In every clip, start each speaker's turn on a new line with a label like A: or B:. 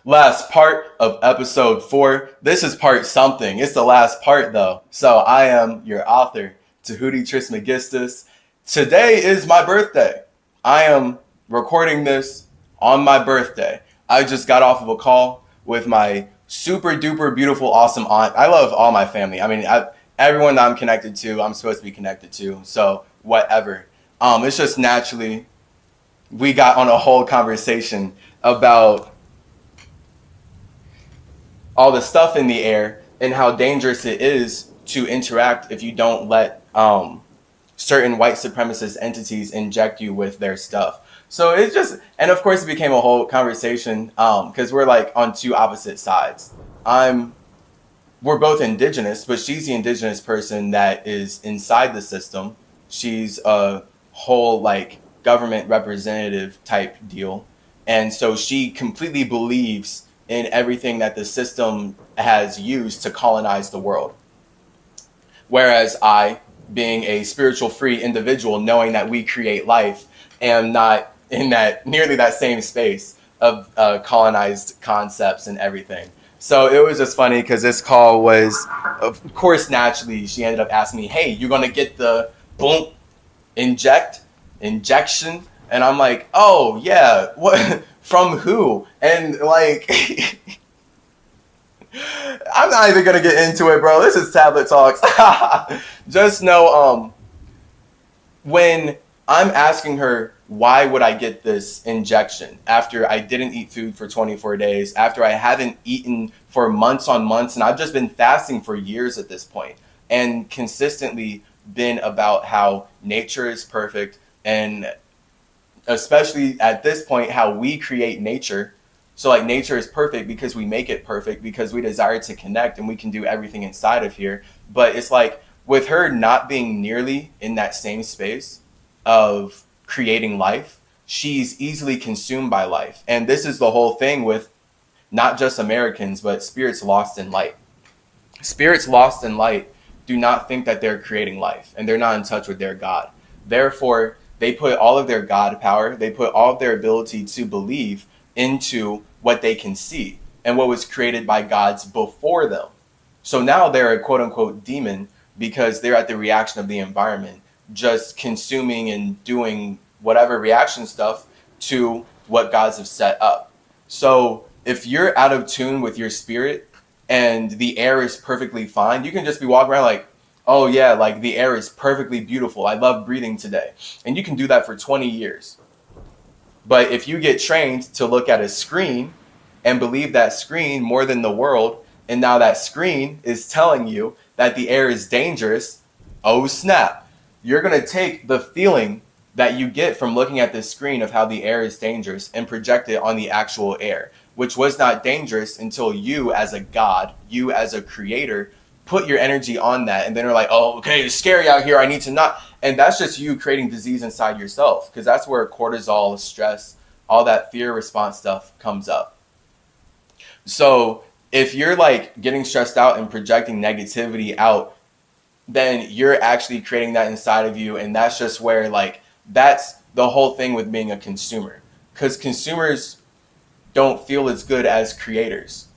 A: Last part of episode 4. This is part something. It's the last part though. So I am your author, Tehuti Trismegistus. Today is my birthday. I am recording this on my birthday. I just got off of a call with my super duper beautiful awesome aunt. I love all my family. Everyone that I'm connected to, I'm supposed to be connected to. So whatever. It's just naturally we got on a whole conversation about all the stuff in the air and how dangerous it is to interact if you don't let certain white supremacist entities inject you with their stuff. So it's just, and of course it became a whole conversation because we're like on two opposite sides. We're both indigenous, but she's the indigenous person that is inside the system. She's a whole like government representative type deal. And so she completely believes in everything that the system has used to colonize the world. Whereas I, being a spiritual free individual, knowing that we create life, am not in that nearly that same space of colonized concepts and everything. So it was just funny because this call was, of course, naturally, she ended up asking me, hey, you're going to get the boom, injection? And I'm like, oh, yeah, what? From who? And like, I'm not even gonna get into it, bro. This is tablet talks. Just know, when I'm asking her, why would I get this injection after I didn't eat food for 24 days, after I haven't eaten for months on months, and I've just been fasting for years at this point, and consistently been about how nature is perfect, and especially at this point, how we create nature. So like nature is perfect because we make it perfect because we desire to connect and we can do everything inside of here. But it's like with her not being nearly in that same space of creating life, she's easily consumed by life. And this is the whole thing with not just Americans, but spirits lost in light. Spirits lost in light do not think that they're creating life and they're not in touch with their God. Therefore, they put all of their God power, they put all of their ability to believe into what they can see and what was created by gods before them. So now they're a quote unquote demon because they're at the reaction of the environment, just consuming and doing whatever reaction stuff to what gods have set up. So if you're out of tune with your spirit and the air is perfectly fine, you can just be walking around like, oh yeah, like the air is perfectly beautiful. I love breathing today. And you can do that for 20 years. But if you get trained to look at a screen and believe that screen more than the world, and now that screen is telling you that the air is dangerous, oh snap. You're going to take the feeling that you get from looking at this screen of how the air is dangerous and project it on the actual air, which was not dangerous until you as a god, you as a creator, put your energy on that, and then you're like, oh, okay, it's scary out here, I need to not. And that's just you creating disease inside yourself, because that's where cortisol, stress, all that fear response stuff comes up. So if you're like getting stressed out and projecting negativity out, then you're actually creating that inside of you. And that's just where like, that's the whole thing with being a consumer, because consumers don't feel as good as creators.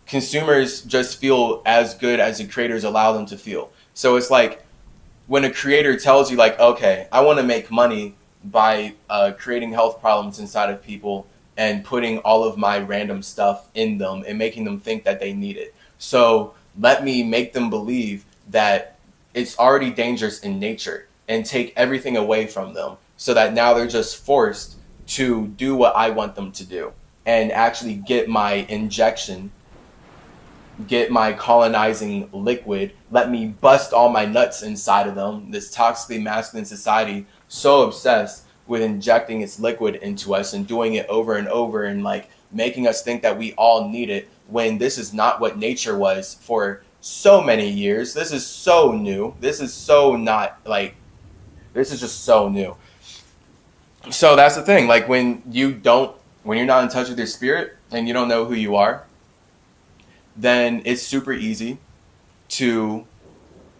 A: Consumers just feel as good as the creators allow them to feel. So it's like when a creator tells you like, okay, I want to make money by creating health problems inside of people and putting all of my random stuff in them and making them think that they need it. So let me make them believe that it's already dangerous in nature and take everything away from them so that now they're just forced to do what I want them to do and actually get my injection, get my colonizing liquid, let me bust all my nuts inside of them. This toxically masculine society, so obsessed with injecting its liquid into us and doing it over and over and like making us think that we all need it when this is not what nature was for so many years. This is so new. This is so not like, this is just so new. So that's the thing. Like when you're not in touch with your spirit and you don't know who you are, then it's super easy to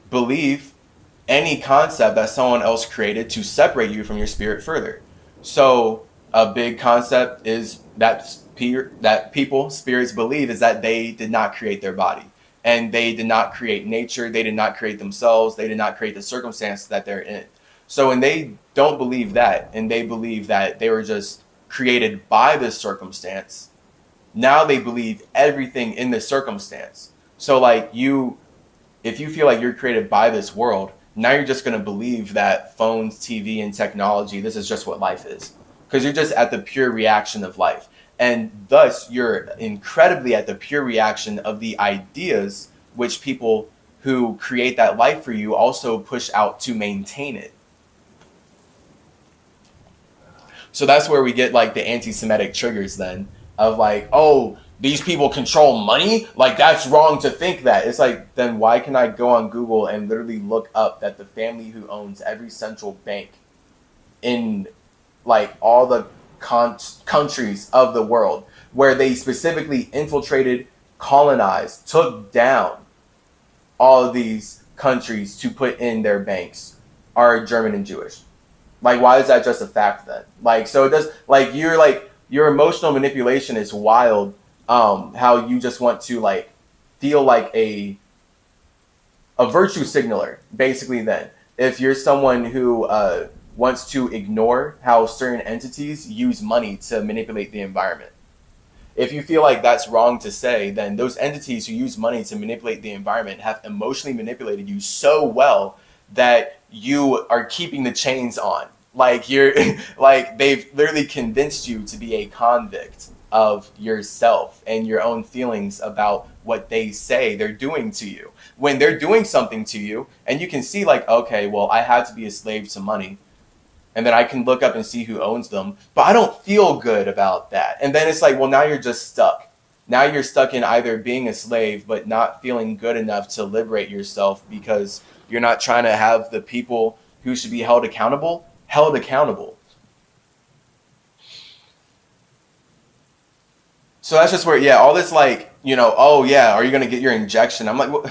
A: believe any concept that someone else created to separate you from your spirit further. So a big concept is that spirits believe is that they did not create their body, and they did not create nature. They did not create themselves. They did not create the circumstance that they're in. So when they don't believe that, and they believe that they were just created by this circumstance, now they believe everything in this circumstance. So like if you feel like you're created by this world, now you're just going to believe that phones, TV, and technology, this is just what life is. Because you're just at the pure reaction of life. And thus, you're incredibly at the pure reaction of the ideas which people who create that life for you also push out to maintain it. So that's where we get like the anti-Semitic triggers then of like, oh, these people control money? Like, that's wrong to think that. It's like, then why can I go on Google and literally look up that the family who owns every central bank in like all the countries of the world, where they specifically infiltrated, colonized, took down all of these countries to put in their banks, are German and Jewish? Like, why is that just a fact then? Like, so it does, like, your emotional manipulation is wild. How you just want to like feel like a virtue signaler, basically. Then if you're someone who wants to ignore how certain entities use money to manipulate the environment, if you feel like that's wrong to say, then those entities who use money to manipulate the environment have emotionally manipulated you so well that you are keeping the chains on. Like, you're like, they've literally convinced you to be a convict of yourself and your own feelings about what they say they're doing to you. When they're doing something to you and you can see like, okay, well, I have to be a slave to money, and then I can look up and see who owns them, but I don't feel good about that. And then it's like, well, now you're just stuck. Now you're stuck in either being a slave but not feeling good enough to liberate yourself because you're not trying to have the people who should be held accountable. So that's just where, yeah, all this like, oh yeah, are you going to get your injection? I'm like, well,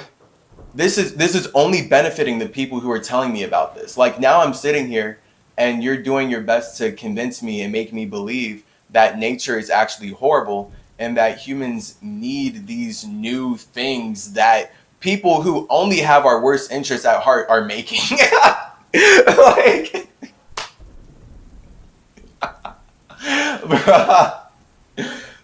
A: this is only benefiting the people who are telling me about this. Like, now I'm sitting here and you're doing your best to convince me and make me believe that nature is actually horrible and that humans need these new things that people who only have our worst interests at heart are making. Like,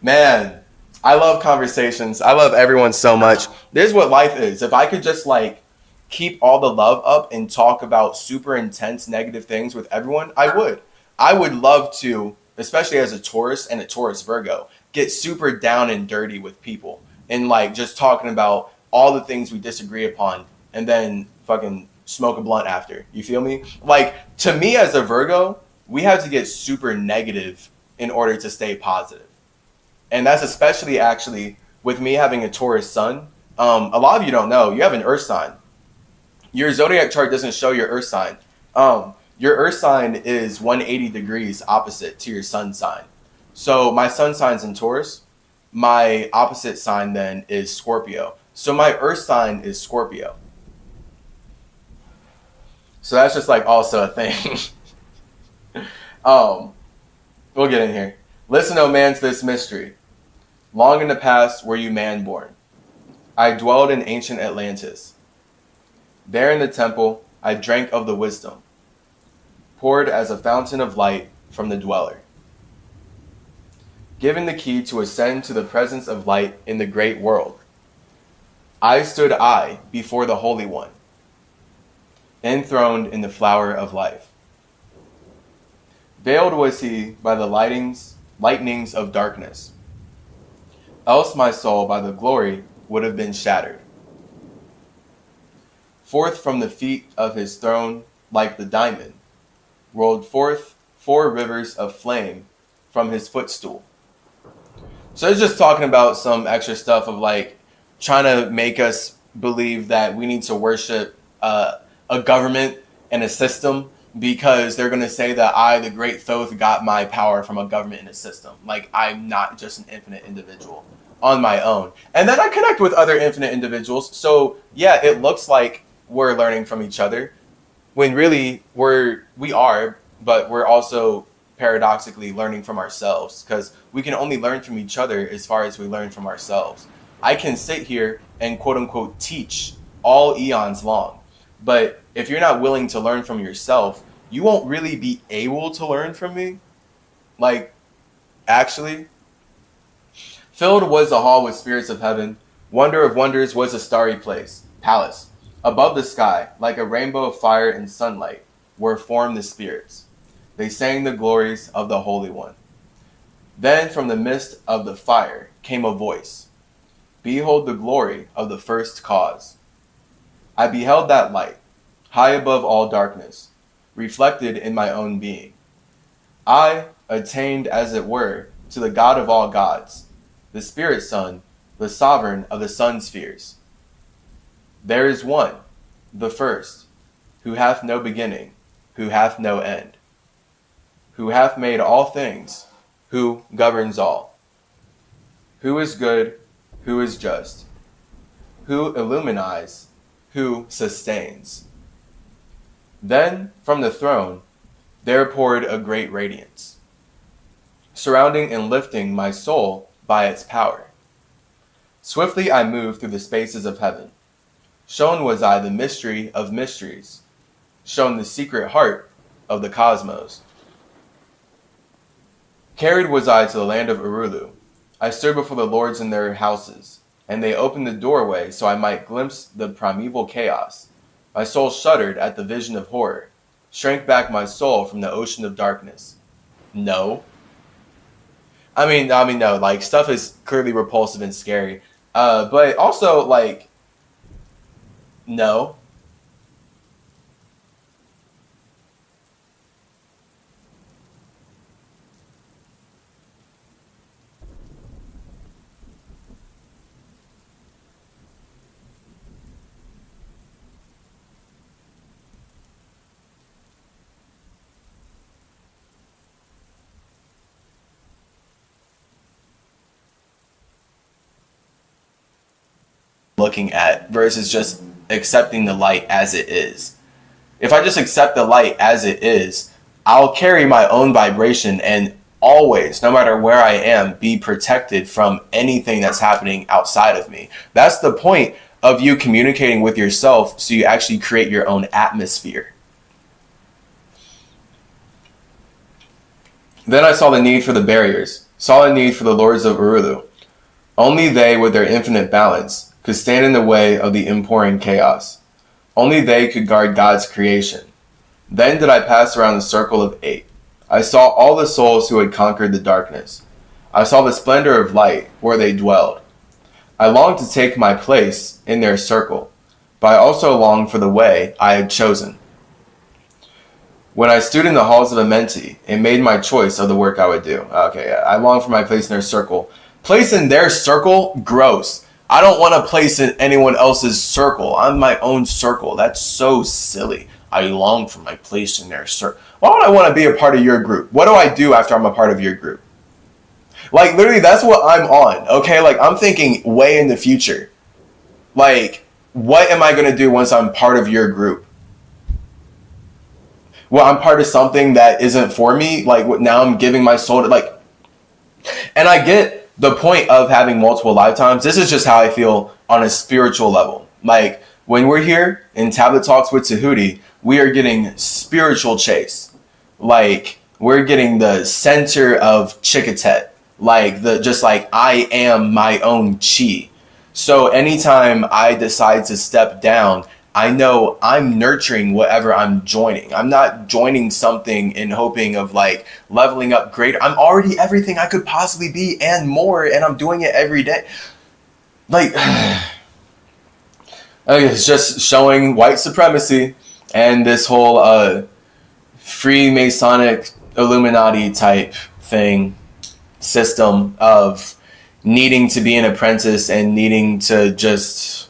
A: man, I love conversations. I love everyone so much. This is what life is. If I could just like keep all the love up and talk about super intense negative things with everyone, I would. I would love to, especially as a Taurus and a Taurus Virgo, get super down and dirty with people and like just talking about all the things we disagree upon and then fucking smoke a blunt after. You feel me? Like, to me as a Virgo, we have to get super negative in order to stay positive. And that's especially actually with me having a Taurus sun. A lot of you don't know, you have an earth sign. Your zodiac chart doesn't show your earth sign. Your earth sign is 180 degrees opposite to your sun sign. So my sun sign's in Taurus. My opposite sign then is Scorpio. So my earth sign is Scorpio. So that's just like also a thing. We'll get in here. Listen, O man, to this mystery. Long in the past were you man-born. I dwelled in ancient Atlantis. There in the temple I drank of the wisdom, poured as a fountain of light from the dweller. Given the key to ascend to the presence of light in the great world, I stood before the Holy One, enthroned in the flower of life. Veiled was he by the lightnings of darkness, else my soul by the glory would have been shattered. Forth from the feet of his throne, like the diamond, rolled forth 4 rivers of flame from his footstool. So it's just talking about some extra stuff of like trying to make us believe that we need to worship a government and a system because they're going to say that I, the great Thoth, got my power from a government and a system. Like, I'm not just an infinite individual on my own. And then I connect with other infinite individuals. So yeah, it looks like we're learning from each other when really we are, but we're also paradoxically learning from ourselves, because we can only learn from each other as far as we learn from ourselves. I can sit here and quote unquote teach all eons long, but if you're not willing to learn from yourself, you won't really be able to learn from me. Like, actually, filled was the hall with spirits of heaven. Wonder of wonders was a starry place, palace. Above the sky, like a rainbow of fire and sunlight, were formed the spirits. They sang the glories of the Holy One. Then from the midst of the fire came a voice. Behold the glory of the first cause. I beheld that light, high above all darkness, reflected in my own being. I attained, as it were, to the God of all gods, the Spirit Son, the sovereign of the sun spheres. There is one, the first, who hath no beginning, who hath no end, who hath made all things, who governs all, who is good, who is just, who illuminizes, who sustains. Then from the throne there poured a great radiance, surrounding and lifting my soul by its power. Swiftly I moved through the spaces of heaven. Shown was I the mystery of mysteries, shown the secret heart of the cosmos. Carried was I to the land of Urulu. I stood before the lords in their houses, and they opened the doorway so I might glimpse the primeval chaos. My soul shuddered at the vision of horror, shrank back my soul from the ocean of darkness. No. I mean, no, like, stuff is clearly repulsive and scary. But also, like, no. Looking at versus just accepting the light as it is. If I just accept the light as it is, I'll carry my own vibration and always, no matter where I am, be protected from anything that's happening outside of me. That's the point of you communicating with yourself, so you actually create your own atmosphere. Then I saw the need for the barriers, saw the need for the lords of Urulu. Only they, with their infinite balance, could stand in the way of the impouring chaos. Only they could guard God's creation. Then did I pass around the circle of 8. I saw all the souls who had conquered the darkness. I saw the splendor of light where they dwelled. I longed to take my place in their circle, but I also longed for the way I had chosen. When I stood in the halls of Amenti and made my choice of the work I would do. Okay, I longed for my place in their circle. Place in their circle? Gross. I don't want to place in anyone else's circle. I'm my own circle. That's so silly. I long for my place in their circle. Why would I want to be a part of your group? What do I do after I'm a part of your group? Like, literally, that's what I'm on, okay? Like, I'm thinking way in the future. Like, what am I going to do once I'm part of your group? Well, I'm part of something that isn't for me. Like, now I'm giving my soul to, like... And I get the point of having multiple lifetimes. This is just how I feel on a spiritual level. Like, when we're here in Tablet Talks with Tehuti, we are getting spiritual chase. Like, we're getting the center of Chikatet. Like, I am my own chi. So anytime I decide to step down, I know I'm nurturing whatever I'm joining. I'm not joining something and hoping of like leveling up greater. I'm already everything I could possibly be and more, and I'm doing it every day. Like, it's just showing white supremacy and this whole Freemasonic Illuminati type thing, system of needing to be an apprentice and needing to just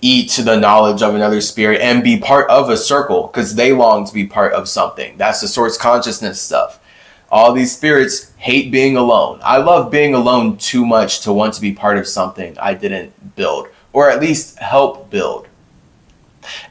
A: eat the knowledge of another spirit and be part of a circle because they long to be part of something. That's the source consciousness stuff. All these spirits hate being alone. I love being alone too much to want to be part of something I didn't build, or at least help build.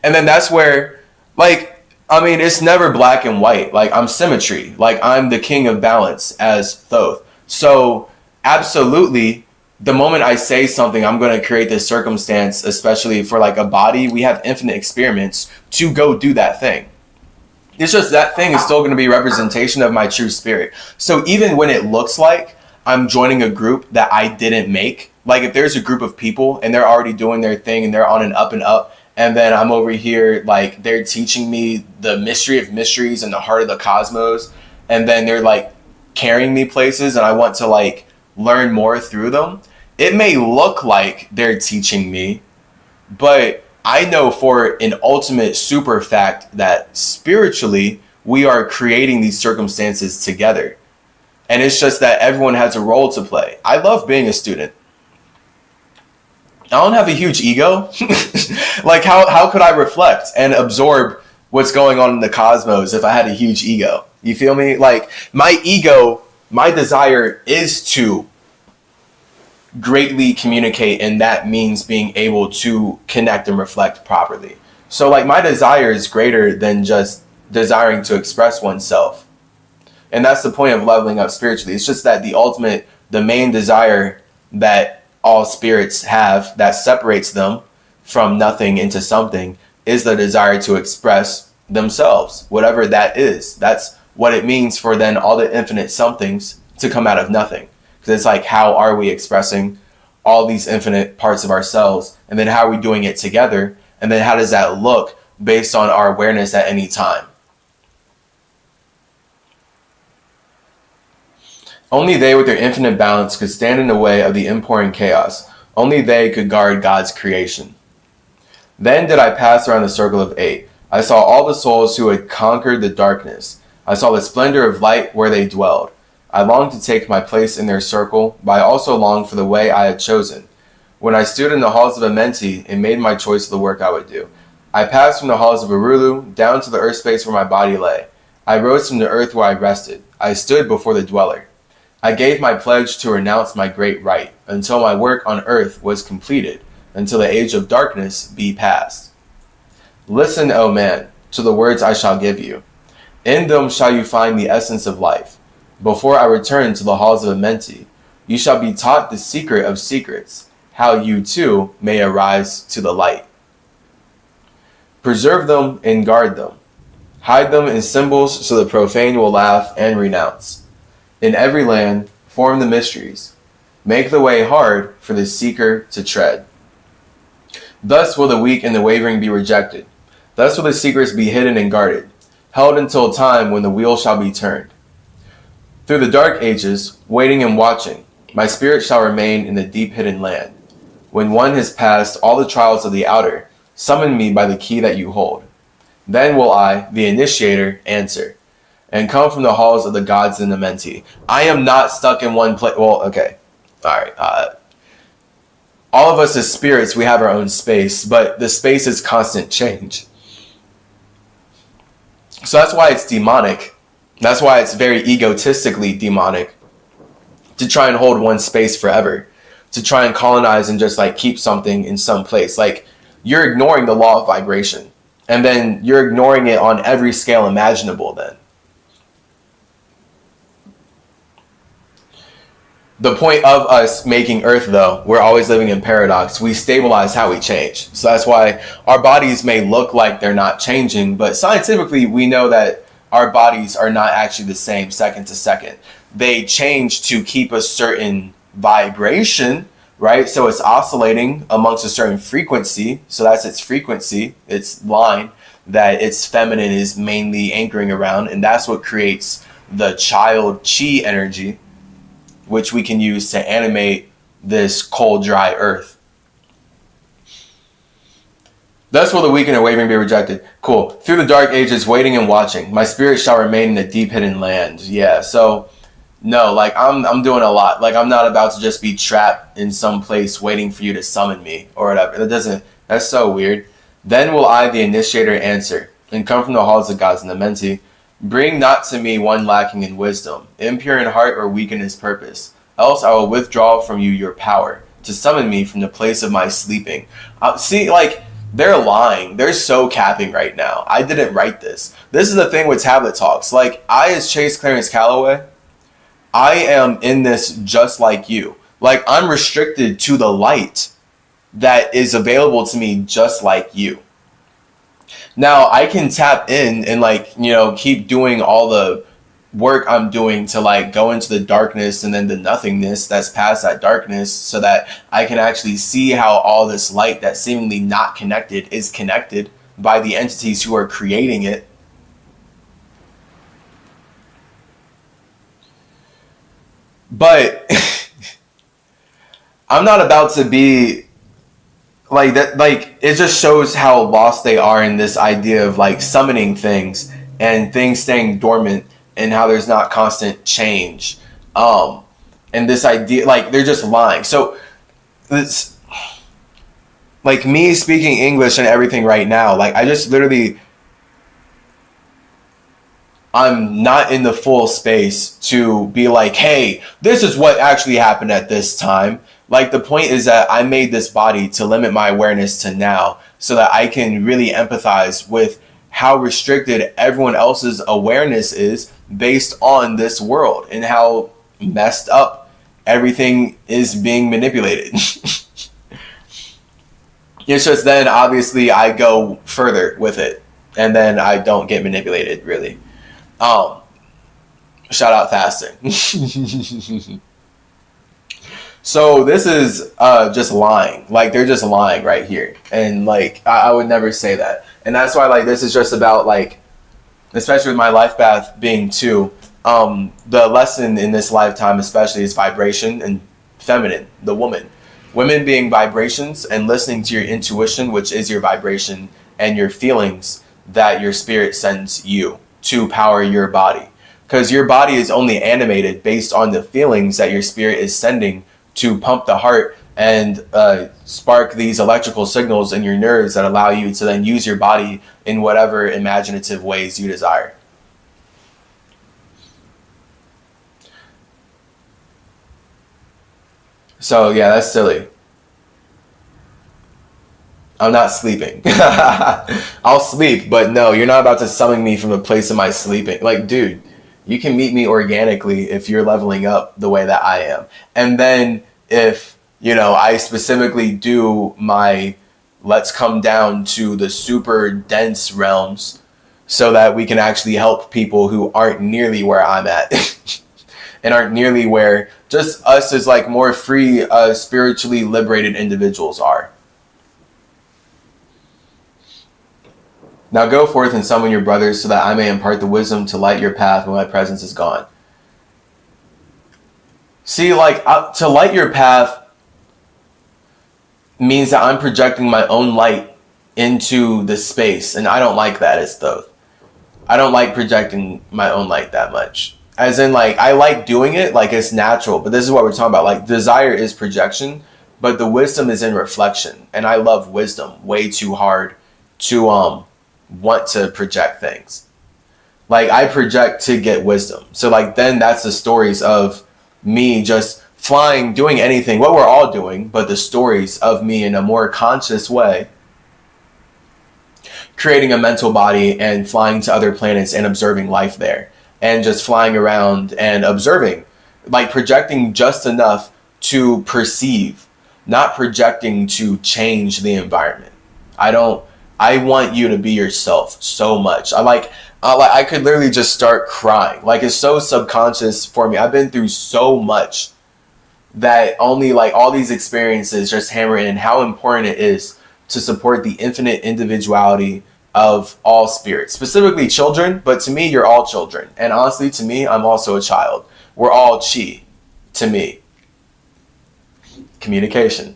A: And then that's where, like, I mean, it's never black and white. Like, I'm symmetry. Like, I'm the king of balance as Thoth. So, absolutely, the moment I say something, I'm going to create this circumstance, especially for like a body. We have infinite experiments to go do that thing. It's just that thing is still going to be a representation of my true spirit. So even when it looks like I'm joining a group that I didn't make, like if there's a group of people and they're already doing their thing and they're on an up and up, and then I'm over here, like they're teaching me the mystery of mysteries and the heart of the cosmos, and then they're like carrying me places and I want to like learn more through them. It may look like they're teaching me, but I know for an ultimate super fact that spiritually we are creating these circumstances together. And it's just that everyone has a role to play. I love being a student. I don't have a huge ego. Like how could I reflect and absorb what's going on in the cosmos if I had a huge ego? You feel me? Like my ego, my desire is to greatly communicate, and that means being able to connect and reflect properly. So like my desire is greater than just desiring to express oneself. And that's the point of leveling up spiritually. It's just that the main desire that all spirits have that separates them from nothing into something is the desire to express themselves, whatever that is. That's what it means for then all the infinite somethings to come out of nothing. Because it's like, how are we expressing all these infinite parts of ourselves? And then how are we doing it together? And then how does that look based on our awareness at any time? Only they with their infinite balance could stand in the way of the inpouring chaos. Only they could guard God's creation. Then did I pass around the circle of 8. I saw all the souls who had conquered the darkness. I saw the splendor of light where they dwelled. I longed to take my place in their circle, but I also longed for the way I had chosen. When I stood in the halls of Amenti and made my choice of the work I would do, I passed from the halls of Arulu down to the earth space where my body lay. I rose from the earth where I rested. I stood before the dweller. I gave my pledge to renounce my great right until my work on earth was completed, until the age of darkness be past. Listen, O man, to the words I shall give you. In them shall you find the essence of life. Before I return to the halls of Amenti, you shall be taught the secret of secrets, how you too may arise to the light. Preserve them and guard them. Hide them in symbols so the profane will laugh and renounce. In every land, form the mysteries. Make the way hard for the seeker to tread. Thus will the weak and the wavering be rejected. Thus will the secrets be hidden and guarded, held until time when the wheel shall be turned. Through the dark ages, waiting and watching, my spirit shall remain in the deep hidden land. When one has passed all the trials of the outer, summon me by the key that you hold. Then will I, the initiator, answer, and come from the halls of the gods in the Amenti. I am not stuck in one place. Well, okay. All right. All of us as spirits, we have our own space, but the space is constant change. So that's why it's demonic. That's why it's very egotistically demonic to try and hold one space forever, to try and colonize and just like keep something in some place. Like you're ignoring the law of vibration, and then you're ignoring it on every scale imaginable then. The point of us making Earth, though, we're always living in paradox. We stabilize how we change. So that's why our bodies may look like they're not changing, but scientifically we know that our bodies are not actually the same second to second. They change to keep a certain vibration, right? So it's oscillating amongst a certain frequency. So that's its frequency, its line that its feminine is mainly anchoring around. And that's what creates the child chi energy, which we can use to animate this cold, dry earth. Thus will the weak and the wavering be rejected. Cool. Through the dark ages, waiting and watching, my spirit shall remain in the deep hidden land. Yeah, so no, like I'm doing a lot. Like I'm not about to just be trapped in some place waiting for you to summon me or whatever. That's so weird. Then will I, the initiator, answer, and come from the halls of gods and the Amenti. Bring not to me one lacking in wisdom, impure in heart or weak in his purpose. Else I will withdraw from you your power to summon me from the place of my sleeping. See, like, They're lying. They're so capping right now. I didn't write this. This is the thing with Tablet Talks. Like, I, as Chase Clarence Calloway, I am in this just like you. Like, I'm restricted to the light that is available to me just like you. Now, I can tap in and, like, you know, keep doing all the work I'm doing to, like, go into the darkness and then the nothingness that's past that darkness, so that I can actually see how all this light that's seemingly not connected is connected by the entities who are creating it. But I'm not about to be like that. Like, it just shows how lost they are in this idea of, like, summoning things and things staying dormant, and how there's not constant change. And this idea, like, they're just lying. So it's like me speaking English and everything right now. Like, I just literally, I'm not in the full space to be like, hey, this is what actually happened at this time. Like, the point is that I made this body to limit my awareness to now, so that I can really empathize with how restricted everyone else's awareness is based on this world, and how messed up everything is being manipulated. It's just then, obviously, I go further with it, and then I don't get manipulated, really. Shout out fasting. So this is just lying. Like, they're just lying right here. And, like, I would never say that. And that's why, like, this is just about, like, especially with my life path being 2, the lesson in this lifetime especially is vibration and feminine, the woman. Women being vibrations, and listening to your intuition, which is your vibration, and your feelings that your spirit sends you to power your body. Because your body is only animated based on the feelings that your spirit is sending to pump the heart and spark these electrical signals in your nerves that allow you to then use your body in whatever imaginative ways you desire. So yeah, that's silly. I'm not sleeping. I'll sleep, but no, you're not about to summon me from a place of my sleeping. Like, dude, you can meet me organically if you're leveling up the way that I am. And then if, you know, I specifically do my let's come down to the super dense realms, so that we can actually help people who aren't nearly where I'm at. And aren't nearly where just us as, like, more free, spiritually liberated individuals are. Now go forth and summon your brothers, so that I may impart the wisdom to light your path when my presence is gone. See, like, to light your path means that I'm projecting my own light into the space, and I don't like that as Thoth. I don't like projecting my own light that much. As in, like, I like doing it, like, it's natural, but this is what we're talking about. Like, desire is projection, but the wisdom is in reflection, and I love wisdom way too hard to want to project things. Like, I project to get wisdom. So, like, then that's the stories of me just flying, doing anything, what we're all doing, but the stories of me in a more conscious way, creating a mental body and flying to other planets and observing life there, and just flying around and observing, like, projecting just enough to perceive, not projecting to change the environment. I want you to be yourself so much. I could literally just start crying. Like, it's so subconscious for me. I've been through so much that only, like, all these experiences just hammer in how important it is to support the infinite individuality of all spirits, specifically children. But to me, you're all children. And honestly, to me, I'm also a child. We're all chi to me. Communication.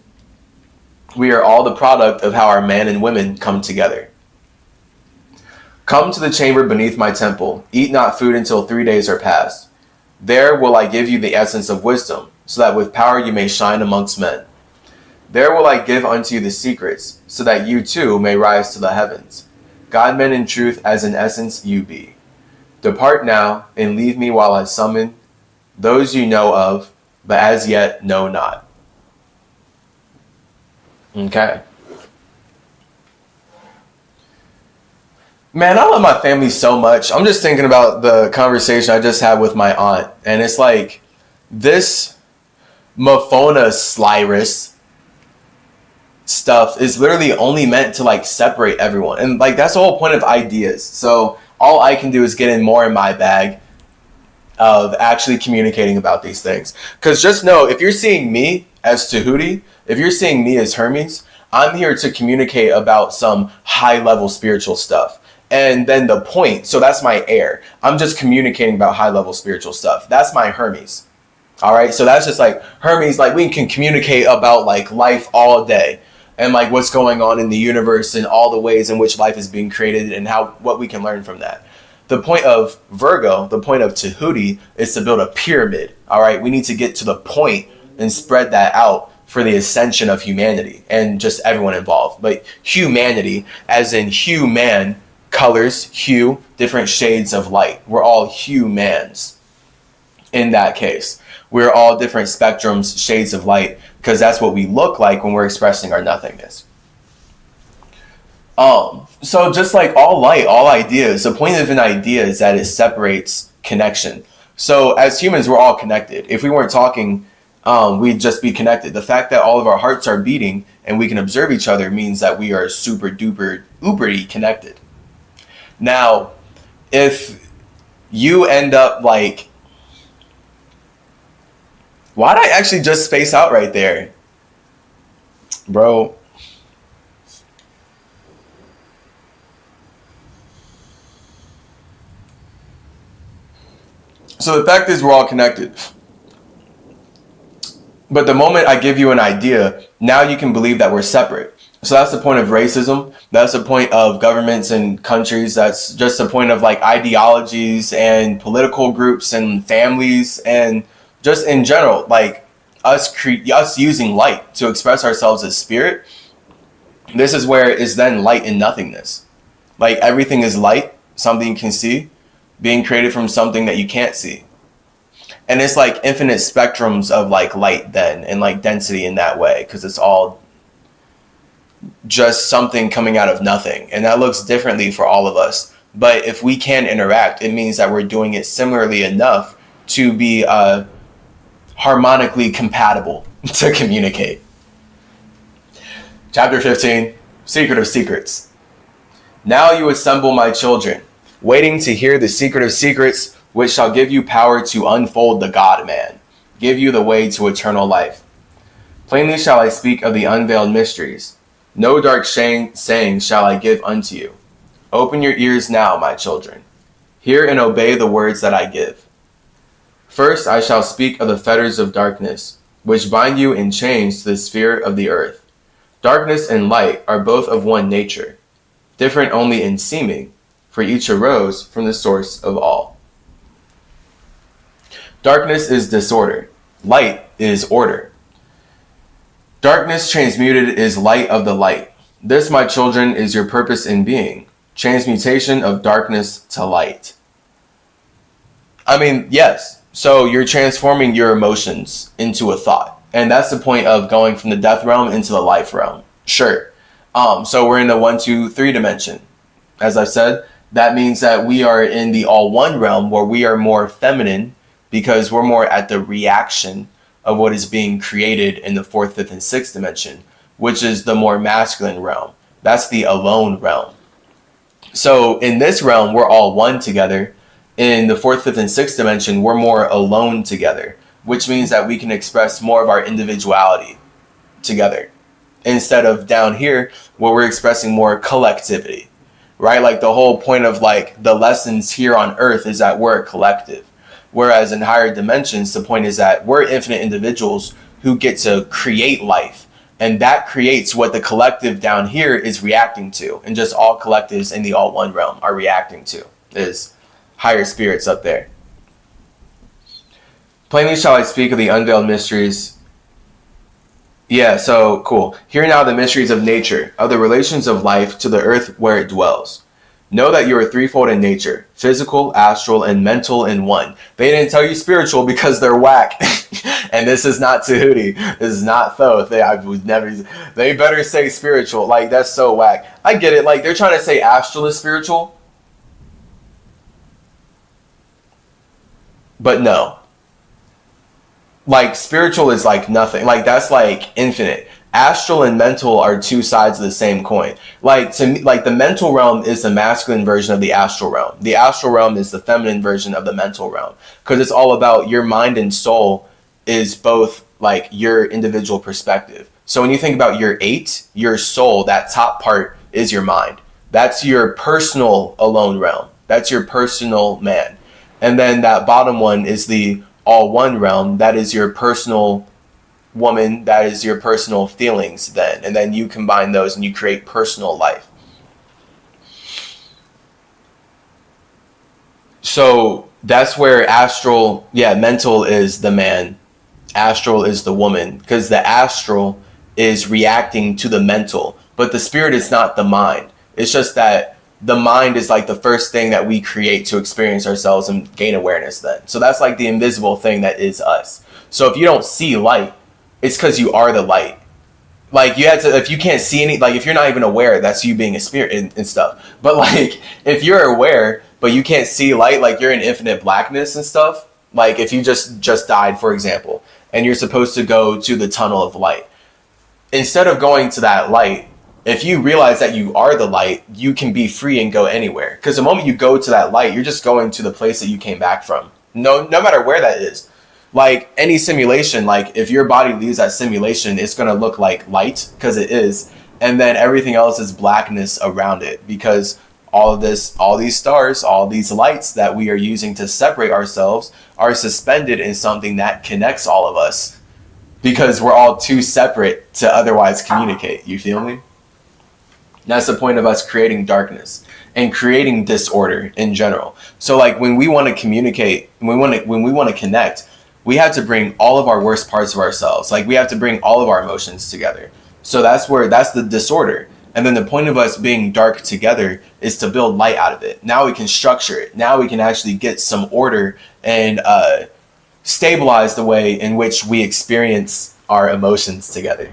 A: We are all the product of how our men and women come together. Come to the chamber beneath my temple. Eat not food until 3 days are past. There will I give you the essence of wisdom, so that with power you may shine amongst men. There will I give unto you the secrets, so that you too may rise to the heavens. God, men, in truth, as in essence you be. Depart now, and leave me while I summon those you know of, but as yet know not. Okay. Man, I love my family so much. I'm just thinking about the conversation I just had with my aunt. And it's like, this Mafona Slyrus stuff is literally only meant to like separate everyone. And like, that's the whole point of ideas. So all I can do is get in more in my bag of actually communicating about these things. Because just know, if you're seeing me as Tehuti, if you're seeing me as Hermes, I'm here to communicate about some high level spiritual stuff. And then the point, so that's my air. I'm just communicating about high level spiritual stuff. That's my Hermes. All right. So that's just like Hermes, like we can communicate about like life all day and like what's going on in the universe and all the ways in which life is being created and what we can learn from that. The point of Virgo, the point of Tehuti is to build a pyramid. All right. We need to get to the point and spread that out for the ascension of humanity and just everyone involved. But humanity, as in human, colors, hue, different shades of light. We're all humans in that case. We're all different spectrums, shades of light, because that's what we look like when we're expressing our nothingness. So just like all light, all ideas, the point of an idea is that it separates connection. So as humans, we're all connected. If we weren't talking, we'd just be connected. The fact that all of our hearts are beating and we can observe each other means that we are super duper uberly connected. Now, if you end up like, why'd I actually just space out right there? Bro. So the fact is we're all connected. But the moment I give you an idea, now you can believe that we're separate. So that's the point of racism. That's the point of governments and countries. That's just the point of like ideologies and political groups and families and just in general, like us using light to express ourselves as spirit. This is where it's then light and nothingness. Like everything is light, something you can see, being created from something that you can't see. And it's like infinite spectrums of like light then and like density in that way, because it's all just something coming out of nothing. And that looks differently for all of us. But if we can interact, it means that we're doing it similarly enough to be harmonically compatible to communicate. Chapter 15, Secret of Secrets. Now you assemble my children, waiting to hear the secret of secrets, which shall give you power to unfold the God-man, give you the way to eternal life. Plainly shall I speak of the unveiled mysteries. No dark saying shall I give unto you. Open your ears now, my children. Hear and obey the words that I give. First I shall speak of the fetters of darkness, which bind you in chains to the sphere of the earth. Darkness and light are both of one nature, different only in seeming, for each arose from the source of all. Darkness is disorder. Light is order. Darkness transmuted is light of the light. This, my children, is your purpose in being. Transmutation of darkness to light. I mean, yes. So you're transforming your emotions into a thought. And that's the point of going from the death realm into the life realm. Sure. So we're in the 1, 2, 3 dimension. As I said, that means that we are in the all one realm where we are more feminine because we're more at the reaction of what is being created in the 4th, 5th, and 6th dimension, which is the more masculine realm. That's the alone realm. So in this realm, we're all one together. In the 4th, 5th, and 6th dimension, we're more alone together, which means that we can express more of our individuality together instead of down here where we're expressing more collectivity, right? Like the whole point of like the lessons here on earth is that we're a collective. Whereas in higher dimensions, the point is that we're infinite individuals who get to create life. And that creates what the collective down here is reacting to. And just all collectives in the all one realm are reacting to is higher spirits up there. Plainly shall I speak of the unveiled mysteries. Yeah, so cool. Hear now the mysteries of nature, of the relations of life to the earth where it dwells. Know that you are threefold in nature, physical, astral, and mental in one. They didn't tell you spiritual because they're whack. And this is not Tehuti. This is not Thoth. They better say spiritual. Like, that's so whack. I get it. Like, they're trying to say astral is spiritual, But no, like spiritual is like nothing. Like that's like infinite. Astral and mental are two sides of the same coin. Like to me, like the mental realm is the masculine version of the astral realm. The astral realm is the feminine version of the mental realm, because it's all about your mind and soul is both like your individual perspective. So when you think about your eight, your soul, that top part is your mind. That's your personal alone realm. That's your personal man. And then that bottom one is the all one realm. That is your personal woman, that is your personal feelings then. And then you combine those and you create personal life. So that's where astral, mental is the man, astral is the woman, because the astral is reacting to the mental, but the spirit is not the mind. It's just that the mind is like the first thing that we create to experience ourselves and gain awareness then. So that's like the invisible thing that is us. So if you don't see light, it's because you are the light. Like you had to, if you can't see any, like if you're not even aware, that's you being a spirit and stuff. But like if you're aware, but you can't see light, like you're in infinite blackness and stuff. Like if you just died, for example, and you're supposed to go to the tunnel of light. Instead of going to that light, if you realize that you are the light, you can be free and go anywhere. Because the moment you go to that light, you're just going to the place that you came back from. No matter where that is. Like any simulation, like if your body leaves that simulation, it's going to look like light, because it is. And then everything else is blackness around it, because all these stars, all these lights that we are using to separate ourselves are suspended in something that connects all of us, because we're all too separate to otherwise communicate. You feel me? That's the point of us creating darkness and creating disorder in general. So like when we want to communicate, when we want to connect, we have to bring all of our worst parts of ourselves. Like we have to bring all of our emotions together. So that's the disorder. And then the point of us being dark together is to build light out of it. Now we can structure it. Now we can actually get some order and stabilize the way in which we experience our emotions together.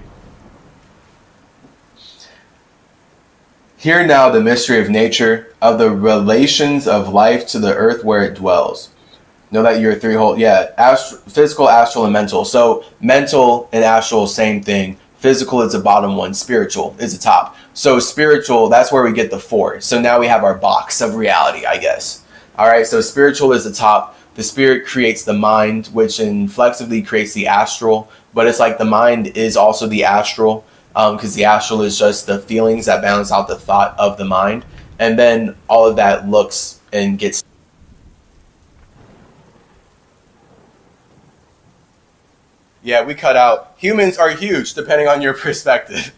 A: Hear now the mystery of nature, of the relations of life to the earth where it dwells. Know that you're threefold. Physical, astral, and mental. So mental and astral, same thing. Physical is the bottom one. Spiritual is the top. So spiritual, that's where we get the four. So now we have our box of reality, I guess. All right, so spiritual is the top. The spirit creates the mind, which inflexively creates the astral. But it's like the mind is also the astral, because the astral is just the feelings that balance out the thought of the mind. And then all of that looks and gets... Yeah, we cut out. Humans are huge, depending on your perspective.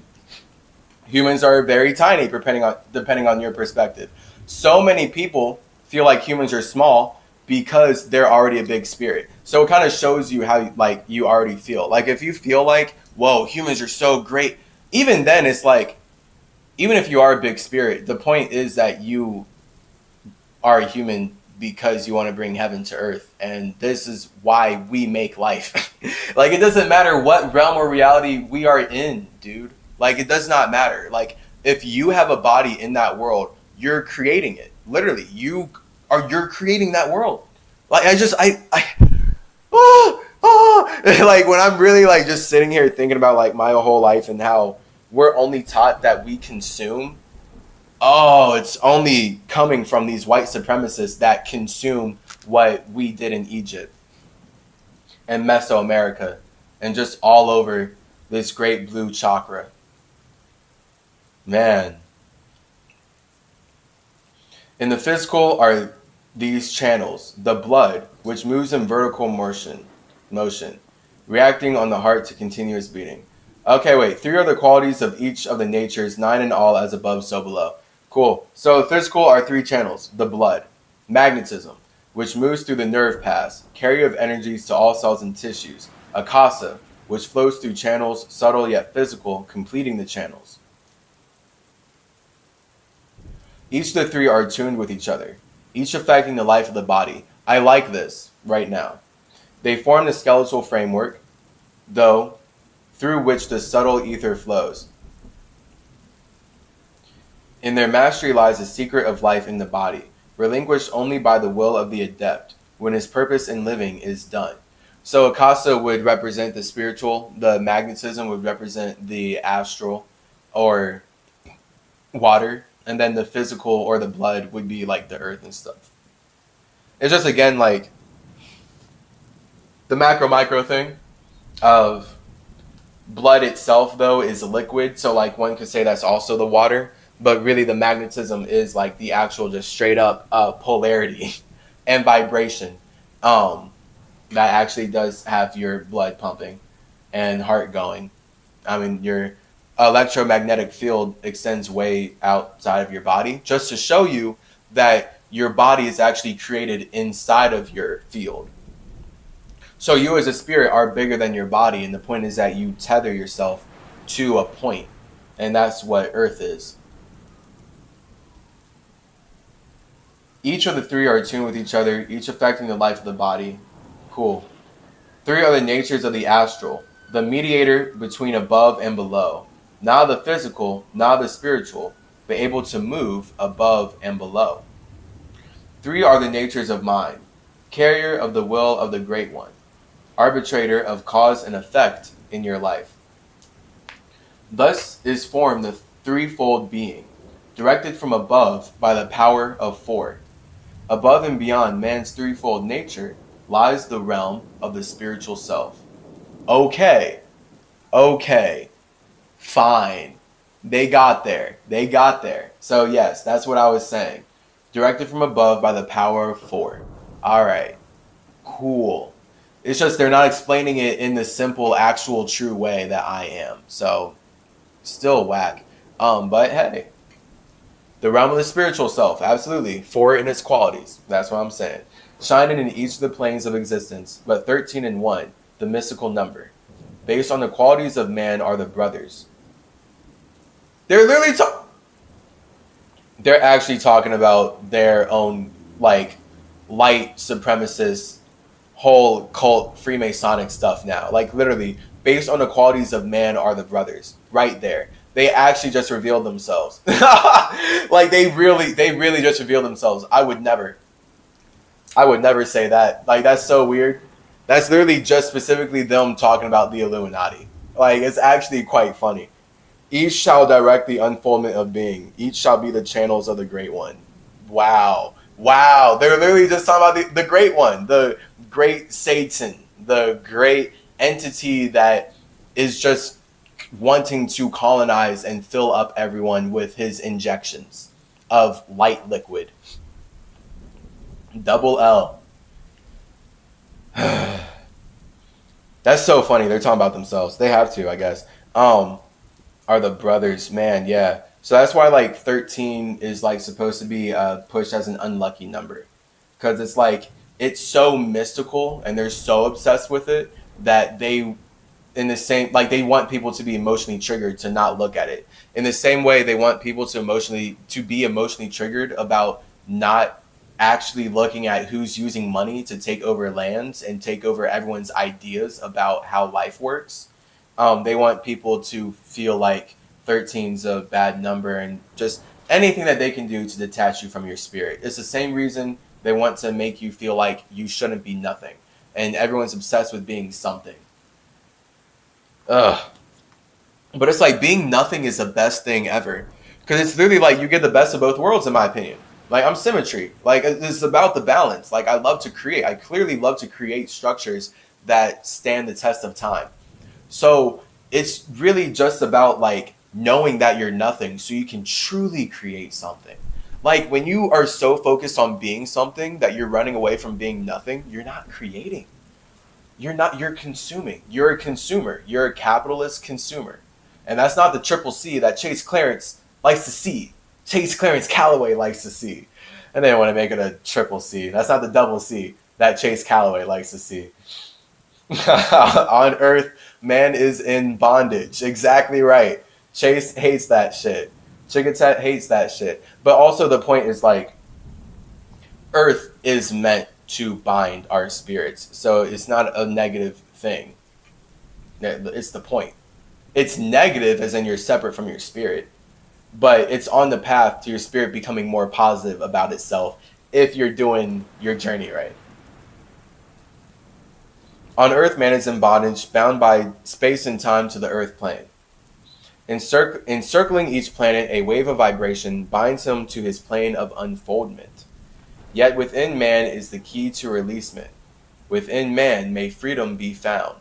A: Humans are very tiny, depending on your perspective. So many people feel like humans are small because they're already a big spirit. So it kind of shows you how like you already feel. Like if you feel like, whoa, humans are so great, even then it's like, even if you are a big spirit, the point is that you are a human because you want to bring heaven to earth, and this is why we make life. Like it doesn't matter what realm or reality we are in, dude. Like it does not matter. Like if you have a body in that world, you're creating it. Literally, you're creating that world. Like like when I'm really like just sitting here thinking about like my whole life and how we're only taught that we consume. Oh, it's only coming from these white supremacists that consume what we did in Egypt and Mesoamerica and just all over this great blue chakra. Man. In the physical are these channels, the blood, which moves in vertical motion, reacting on the heart to continuous beating. Okay, wait. 3 are the qualities of each of the natures, 9 in all, as above, so below. Cool. So physical are 3 channels. The blood, magnetism, which moves through the nerve paths, carrier of energies to all cells and tissues. Akasa, which flows through channels, subtle yet physical, completing the channels. Each of the 3 are attuned with each other, each affecting the life of the body. I like this right now. They form the skeletal framework, though, through which the subtle ether flows. In their mastery lies the secret of life in the body, relinquished only by the will of the adept. when his purpose in living is done. So Akasa would represent the spiritual, the magnetism would represent the astral or water, and then the physical or the blood would be like the earth and stuff. It's just, again, like the macro micro thing of blood itself, though, is liquid. So like one could say that's also the water, but really the magnetism is like the actual just straight up polarity and vibration that actually does have your blood pumping and heart going. I mean, your electromagnetic field extends way outside of your body, just to show you that your body is actually created inside of your field. So you as a spirit are bigger than your body, and the point is that you tether yourself to a point, and that's what Earth is. Each of the three are attuned with each other, each affecting the life of the body. Cool. Three are the natures of the astral, the mediator between above and below. Now the physical, now the spiritual, but able to move above and below. Three are the natures of mind, carrier of the will of the Great One, arbitrator of cause and effect in your life. Thus is formed the threefold being, directed from above by the power of four. Above and beyond man's threefold nature lies the realm of the spiritual self. Okay, fine. They got there. So yes, that's what I was saying. Directed from above by the power of four. All right, cool. It's just they're not explaining it in the simple, actual, true way that I am. So, still whack. But hey, the realm of the spiritual self, absolutely. Four in its qualities. That's what I'm saying. Shining in each of the planes of existence, but 13 in one, the mystical number. Based on the qualities of man are the brothers. They're literally they're actually talking about their own, like, light supremacist whole cult Freemasonic stuff now. Like, literally, based on the qualities of man are the brothers. Right there. They actually just revealed themselves. Like, they really just revealed themselves. I would never say that. Like, that's so weird. That's literally just specifically them talking about the Illuminati. Like, it's actually quite funny. Each shall direct the unfoldment of being. Each shall be the channels of the Great One. Wow. They're literally just talking about the Great One, the great Satan, the great entity that is just wanting to colonize and fill up everyone with his injections of light liquid. Double L. That's so funny. They're talking about themselves. They have to, I guess. Are the brothers, man, yeah. So that's why, like, 13 is, like, supposed to be pushed as an unlucky number. Because it's, like, it's so mystical and they're so obsessed with it that they, in the same, like, they want people to be emotionally triggered to not look at it. In the same way, they want people to be emotionally triggered about not actually looking at who's using money to take over lands and take over everyone's ideas about how life works. They want people to feel like 13's a bad number and just anything that they can do to detach you from your spirit. It's the same reason they want to make you feel like you shouldn't be nothing. And everyone's obsessed with being something. Ugh. But it's like being nothing is the best thing ever. Because it's literally like you get the best of both worlds, in my opinion. Like, I'm symmetry. Like, it's about the balance. Like, I love to create. I clearly love to create structures that stand the test of time. So it's really just about, like, knowing that you're nothing so you can truly create something. Like, when you are so focused on being something that you're running away from being nothing, you're not creating. You're consuming. You're a consumer. You're a capitalist consumer. And that's not the triple C that Chase Clarence likes to see. Chase Clarence Calloway likes to see. And they want to make it a triple C. That's not the double C that Chase Calloway likes to see. On Earth, man is in bondage. Exactly right. Chase hates that shit. Chigatet hates that shit. But also the point is, like, Earth is meant to bind our spirits. So it's not a negative thing. It's the point. It's negative as in you're separate from your spirit. But it's on the path to your spirit becoming more positive about itself if you're doing your journey right. On Earth, man is in bondage, bound by space and time to the Earth plane. Encircling each planet, a wave of vibration binds him to his plane of unfoldment. Yet within man is the key to releasement. Within man may freedom be found.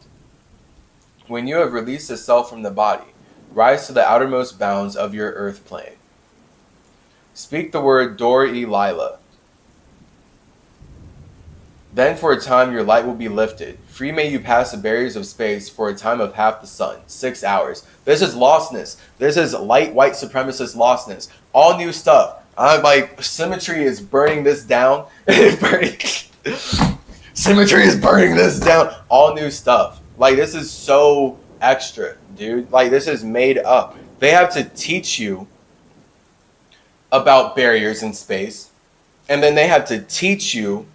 A: When you have released the self from the body, rise to the outermost bounds of your earth plane. Speak the word Doreal. Then for a time your light will be lifted. Free may you pass the barriers of space for a time of half the sun, 6 hours. This is lostness. This is light white supremacist lostness. All new stuff. I'm like, symmetry is burning this down. Symmetry is burning this down. All new stuff. Like, this is so extra, dude. Like, this is made up. They have to teach you about barriers in space. And then they have to teach you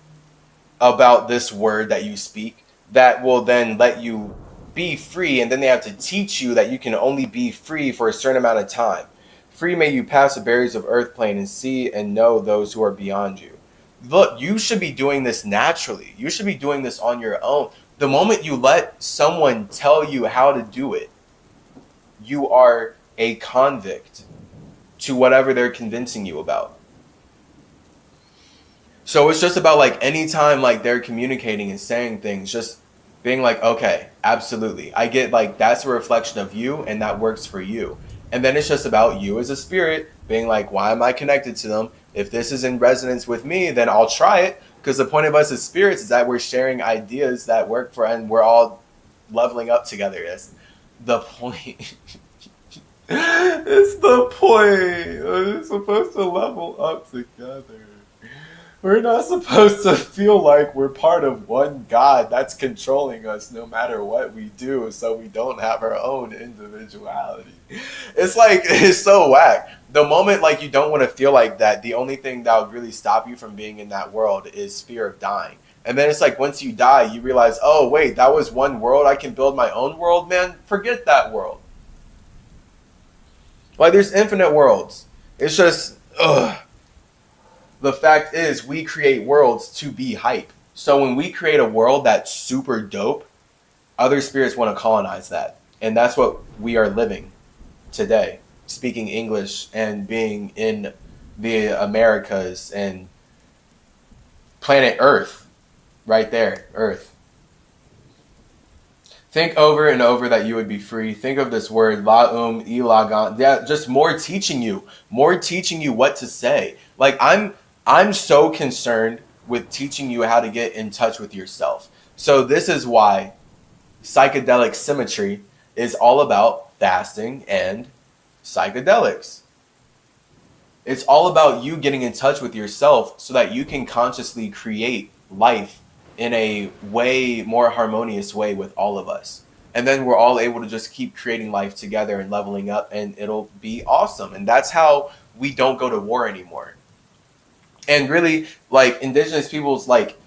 A: about this word that you speak that will then let you be free. And then they have to teach you that you can only be free for a certain amount of time. Free may you pass the barriers of earth plane and see and know those who are beyond you. Look, you should be doing this naturally. You should be doing this on your own. The moment you let someone tell you how to do it, you are a convict to whatever they're convincing you about. So it's just about like anytime like they're communicating and saying things, just being like, okay, absolutely. I get like that's a reflection of you and that works for you. And then it's just about you as a spirit being like, why am I connected to them? If this is in resonance with me, then I'll try it. Because the point of us as spirits is that we're sharing ideas that work for, and we're all leveling up together. That's the point. It's the point. We're supposed to level up together. We're not supposed to feel like we're part of one God that's controlling us no matter what we do, so we don't have our own individuality. It's like, it's so whack. The moment like you don't want to feel like that, the only thing that would really stop you from being in that world is fear of dying. And then it's like once you die, you realize, oh wait, that was one world. I can build my own world, man. Forget that world. Like there's infinite worlds. It's just, ugh. The fact is, we create worlds to be hype. So when we create a world that's super dope, other spirits want to colonize that. And that's what we are living today. Speaking English and being in the Americas and planet Earth. Right there, Earth. Think over and over that you would be free. Think of this word, la'um, ilagan. Yeah, just more teaching you what to say. Like I'm so concerned with teaching you how to get in touch with yourself. So this is why psychedelic symmetry is all about fasting and psychedelics. It's all about you getting in touch with yourself so that you can consciously create life in a way more harmonious way with all of us. And then we're all able to just keep creating life together and leveling up, and it'll be awesome. And that's how we don't go to war anymore. And really, like, indigenous peoples, like,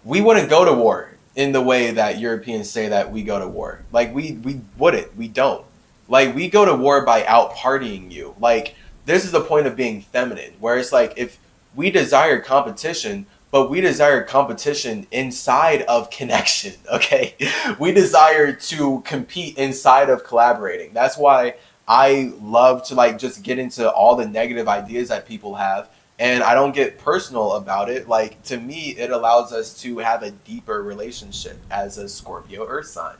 A: we wouldn't go to war in the way that Europeans say that we go to war. Like, we wouldn't. We don't. Like, we go to war by out partying you. Like, this is the point of being feminine, where it's like, if we desire competition, but we desire competition inside of connection, okay? We desire to compete inside of collaborating. That's why I love to, like, just get into all the negative ideas that people have. And I don't get personal about it. Like, to me, it allows us to have a deeper relationship as a Scorpio Earth sign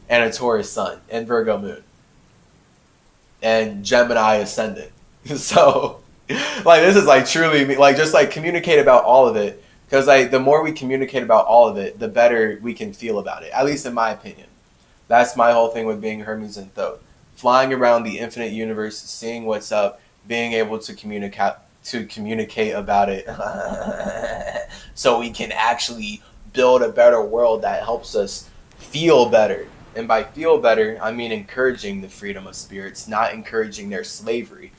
A: and a Taurus sun and Virgo moon and Gemini ascendant. So, like, this is like truly, like, just like communicate about all of it. Because like the more we communicate about all of it, the better we can feel about it. At least in my opinion. That's my whole thing with being Hermes and Thoth. Flying around the infinite universe, seeing what's up, being able to communicate about it so we can actually build a better world that helps us feel better. And by feel better, I mean encouraging the freedom of spirits, not encouraging their slavery.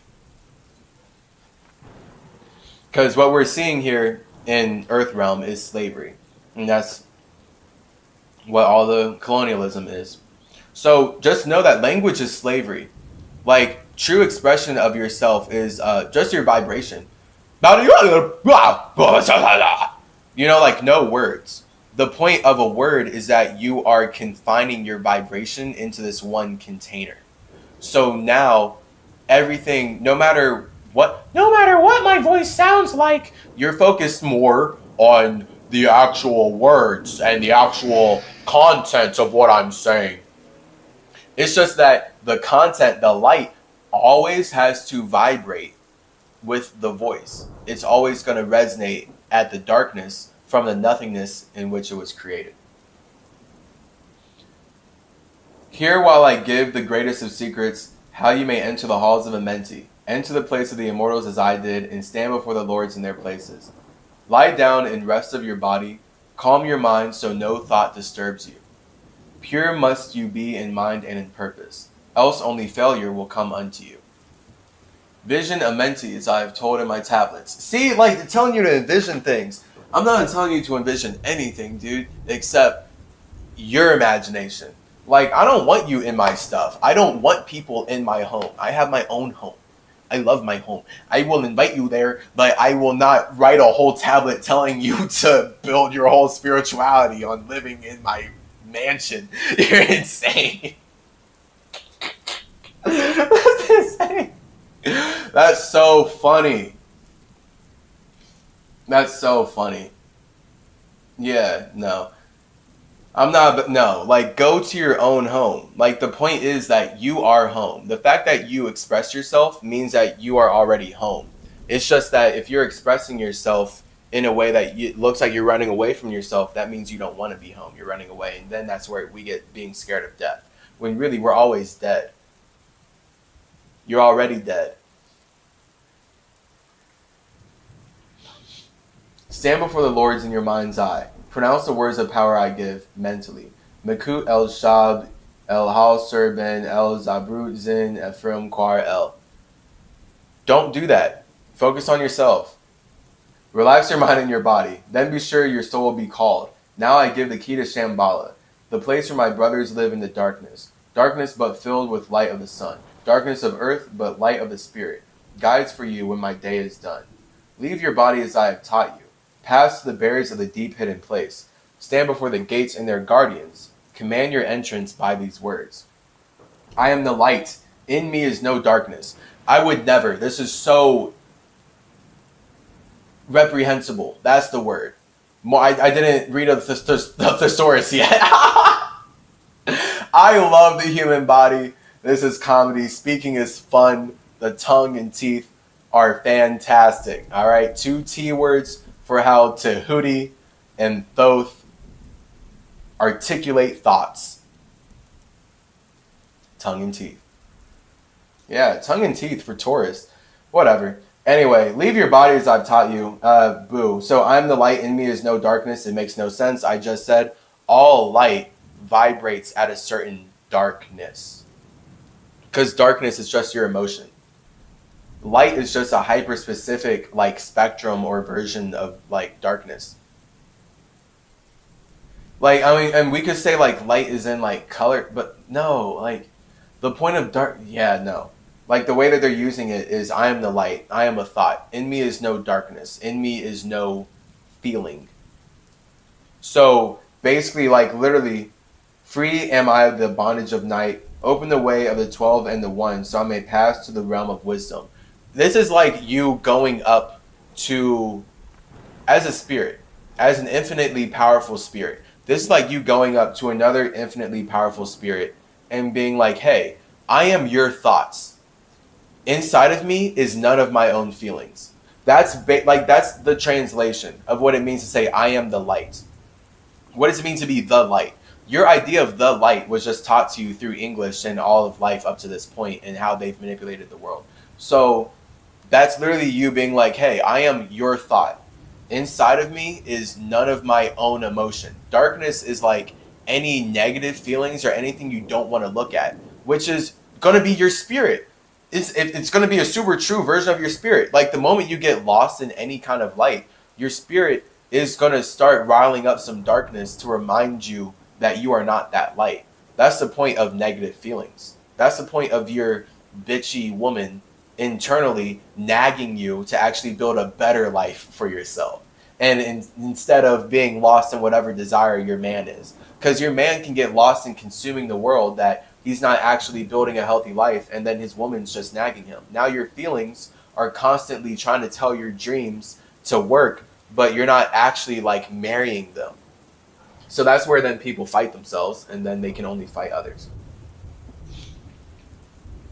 A: Because what we're seeing here in Earth Realm is slavery. And that's what all the colonialism is. So just know that language is slavery. Like, true expression of yourself is just your vibration. You know, like no words. The point of a word is that you are confining your vibration into this one container. So now everything, no matter what my voice sounds like, you're focused more on the actual words and the actual content of what I'm saying. It's just that the content, the light, always has to vibrate with the voice. It's always going to resonate at the darkness from the nothingness in which it was created. Hear while I give the greatest of secrets, how you may enter the halls of Amenti, enter the place of the immortals as I did, and stand before the lords in their places. Lie down in rest of your body, calm your mind so no thought disturbs you. Pure must you be in mind and in purpose, else only failure will come unto you. Vision Amenti as I have told in my tablets. See, like, they're telling you to envision things. I'm not telling you to envision anything, dude, except your imagination. Like, I don't want you in my stuff. I don't want people in my home. I have my own home. I love my home. I will invite you there, but I will not write a whole tablet telling you to build your whole spirituality on living in my mansion. You're insane. That's insane. That's so funny. That's so funny. Yeah, no. I'm not, but no, like, go to your own home. Like, the point is that you are home. The fact that you express yourself means that you are already home. It's just that if you're expressing yourself in a way that it looks like you're running away from yourself, that means you don't want to be home. You're running away. And then that's where we get being scared of death. When really, we're always dead. You're already dead. Stand before the lords in your mind's eye. Pronounce the words of power I give mentally. Mekut el Shab el Hal Serben el Zabrut Zin Ephraim Kwar el. Don't do that. Focus on yourself. Relax your mind and your body. Then be sure your soul will be called. Now I give the key to Shambhala, the place where my brothers live in the darkness. Darkness but filled with light of the sun. Darkness of earth but light of the spirit. Guides for you when my day is done. Leave your body as I have taught you. Pass to the barriers of the deep hidden place. Stand before the gates and their guardians. Command your entrance by these words. I am the light. In me is no darkness. I would never. This is so reprehensible. That's the word. I didn't read a thesaurus yet. I love the human body. This is comedy. Speaking is fun. The tongue and teeth are fantastic. All right. 2 T words for how Tehuti and Thoth articulate thoughts. Tongue and teeth. Yeah, tongue and teeth for Taurus. Whatever. Anyway, leave your body as I've taught you. Boo. So I'm the light, in me is no darkness. It makes no sense. I just said all light vibrates at a certain darkness. Because darkness is just your emotion. Light is just a hyper-specific, like, spectrum or version of, like, darkness. Like, I mean, and we could say, like, light is in, like, color, but no, like, the point of dark, yeah, no. Like, the way that they're using it is, I am the light, I am a thought. In me is no darkness. In me is no feeling. So, basically, like, literally, free am I of the bondage of night, open the way of the 12 and the 1, so I may pass to the realm of wisdom. This is like you going up to, as a spirit, as an infinitely powerful spirit. This is like you going up to another infinitely powerful spirit and being like, hey, I am your thoughts. Inside of me is none of my own feelings. That's the translation of what it means to say, I am the light. What does it mean to be the light? Your idea of the light was just taught to you through English and all of life up to this point and how they've manipulated the world. So that's literally you being like, hey, I am your thought. Inside of me is none of my own emotion. Darkness is like any negative feelings or anything you don't want to look at, which is going to be your spirit. It's going to be a super true version of your spirit. Like the moment you get lost in any kind of light, your spirit is going to start riling up some darkness to remind you that you are not that light. That's the point of negative feelings. That's the point of your bitchy woman internally nagging you to actually build a better life for yourself. And instead of being lost in whatever desire your man is. Because your man can get lost in consuming the world, that he's not actually building a healthy life, and then his woman's just nagging him. Now your feelings are constantly trying to tell your dreams to work, but you're not actually like marrying them. So that's where then people fight themselves, and then they can only fight others.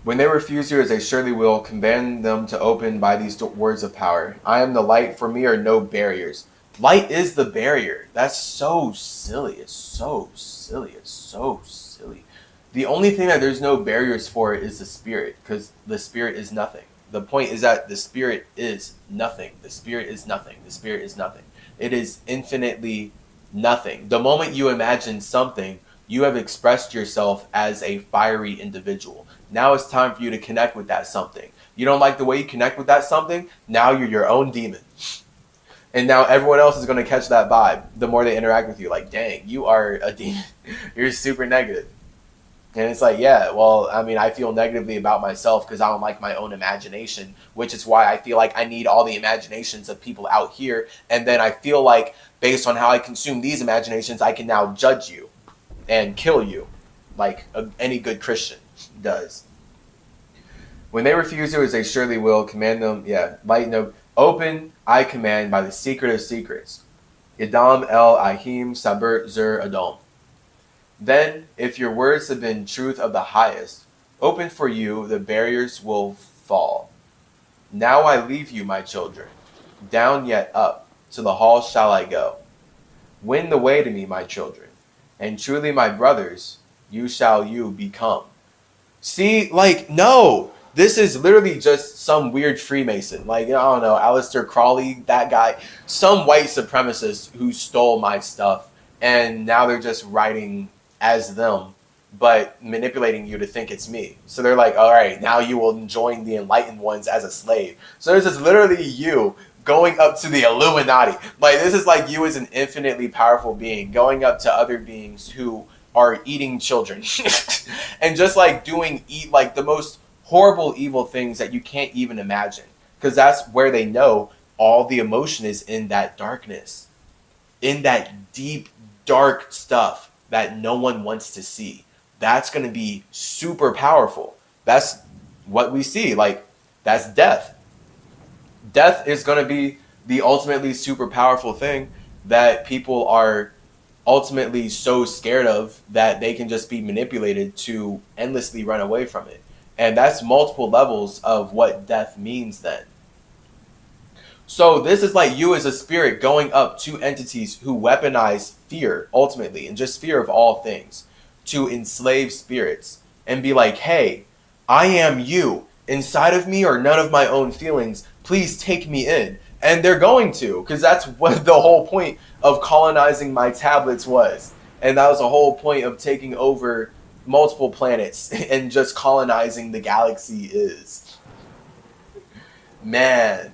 A: When they refuse you, as they surely will, command them to open by these words of power. I am the light, for me are no barriers. Light is the barrier. That's so silly. It's so silly. It's so silly. The only thing that there's no barriers for is the spirit, because the spirit is nothing. The point is that the spirit is nothing. The spirit is nothing. The spirit is nothing. It is infinitely nothing. The moment you imagine something, you have expressed yourself as a fiery individual. Now it's time for you to connect with that something. You don't like the way you connect with that something? Now you're your own demon. And now everyone else is going to catch that vibe the more they interact with you. Like, dang, you are a demon. You're super negative. And it's like, yeah, well, I mean, I feel negatively about myself because I don't like my own imagination, which is why I feel like I need all the imaginations of people out here. And then I feel like based on how I consume these imaginations, I can now judge you and kill you like any good Christian does. When they refuse you, as they surely will, command them, light no, open, I command by the secret of secrets. Yadam el ahim saber zur adom. Then, if your words have been truth of the highest, open for you, the barriers will fall. Now I leave you, my children. Down yet up, to the hall shall I go. Win the way to me, my children. And truly, my brothers, you become. See, like, no. This is literally just some weird Freemason. Like, I don't know, Aleister Crowley, that guy. Some white supremacist who stole my stuff. And now they're just writing as them, but manipulating you to think it's me. So they're like, all right, now you will join the enlightened ones as a slave. So this is literally you going up to the Illuminati. Like, this is like you as an infinitely powerful being going up to other beings who are eating children and just like doing like the most horrible evil things that you can't even imagine, because that's where they know all the emotion is, in that darkness, in that deep dark stuff that no one wants to see. That's going to be super powerful. That's what we see. Like, that's death. Death is going to be the ultimately super powerful thing that people are ultimately so scared of that they can just be manipulated to endlessly run away from it. And that's multiple levels of what death means then. So this is like you as a spirit going up to entities who weaponize fear, ultimately, and just fear of all things, to enslave spirits and be like, hey, I am you. Inside of me are none of my own feelings. Please take me in. And they're going to, because that's what the whole point of colonizing my tablets was. And that was the whole point of taking over multiple planets and just colonizing the galaxy is. Man.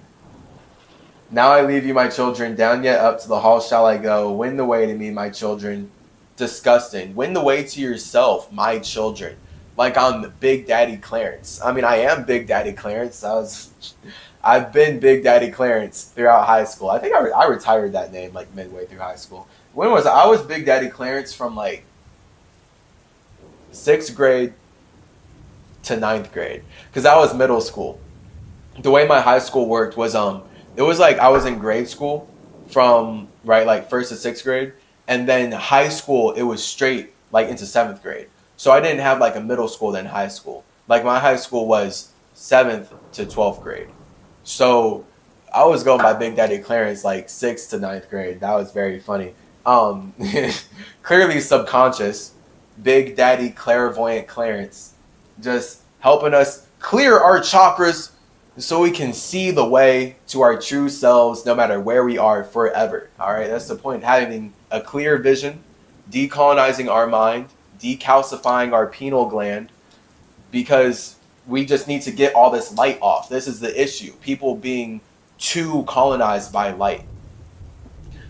A: Now I leave you, my children, down yet up to the hall shall I go. Win the way to me, my children. Disgusting. Win the way to yourself, my children. Like I'm Big Daddy Clarence. I mean, I am Big Daddy Clarence. I've been Big Daddy Clarence throughout high school. I think I retired that name like midway through high school. When was I? I was Big Daddy Clarence from like 6th grade to 9th grade, because that was middle school. The way my high school worked was it was like I was in grade school from like 1st to 6th grade, and then high school it was straight like into 7th grade. So I didn't have like a middle school then high school. Like my high school was 7th to 12th grade. So I was going by Big Daddy Clarence like 6th to 9th grade. That was very funny. Clearly subconscious. Big Daddy Clairvoyant Clarence, just helping us clear our chakras so we can see the way to our true selves no matter where we are forever. All right, that's the point. Having a clear vision, decolonizing our mind, decalcifying our pineal gland, because we just need to get all this light off. This is the issue. People being too colonized by light.